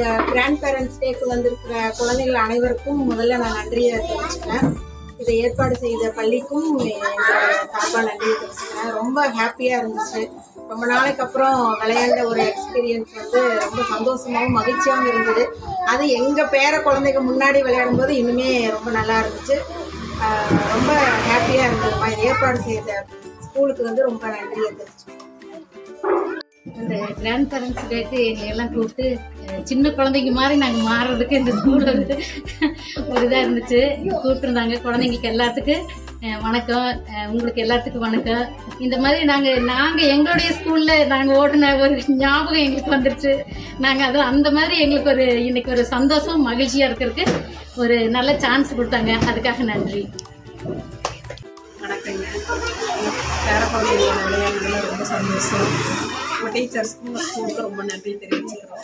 இந்த grand parents டேக்கு வந்திருக்கிற குழந்தைகள் அனைவருக்கும் முதல்ல நான் நன்றியை தெரிவிச்சுக்கிறேன். இதை ஏற்பாடு செய்த பள்ளிக்கும் சார்பாக நன்றியை தெரிவிச்சுக்கிறேன். ரொம்ப ஹாப்பியாக இருந்துச்சு. ரொம்ப நாளைக்கு அப்புறம் விளையாண்ட ஒரு எக்ஸ்பீரியன்ஸ் ரொம்ப சந்தோஷமாகவும் மகிழ்ச்சியாகவும் இருந்தது. அது எங்கள் பேர குழந்தைங்க முன்னாடி விளையாடும் போது இன்னுமே ரொம்ப நல்லா இருந்துச்சு. ரொம்ப ஹாப்பியாக இருந்ததுமா. இதை ஏற்பாடு செய்த ஸ்கூலுக்கு ரொம்ப நன்றியை தெரிவிச்சுக்கிறேன். இந்த கிராண்ட் பேரண்ட்ஸ் டேக்கு எங்களை எல்லாம் கூப்பிட்டு சின்ன குழந்தைங்க மாதிரி நாங்கள் மாறுறதுக்கு இந்த ஸ்கூல் ஒரு இதாக இருந்துச்சு. கூப்பிட்டுருந்தாங்க. குழந்தைங்களுக்கு எல்லாத்துக்கும் வணக்கம், உங்களுக்கு எல்லாத்துக்கும் வணக்கம். இந்த மாதிரி நாங்கள் எங்களுடைய ஸ்கூலில் நாங்கள் ஓடின ஒரு ஞாபகம் எங்களுக்கு வந்துருச்சு. நாங்கள் அது அந்த மாதிரி எங்களுக்கு இன்னைக்கு ஒரு சந்தோஷம் மகிழ்ச்சியாக இருக்கிறதுக்கு ஒரு நல்ல சான்ஸ் கொடுத்தாங்க. அதுக்காக நன்றி. வணக்கங்க. பேர குழந்தைங்களோட விளையாடுறதுல ரொம்ப சந்தோஷம். டீச்சர்ஸ்க்கும் ஸ்கூலுக்கு ரொம்ப நன்றி தெரிவிச்சுக்கிறோம்.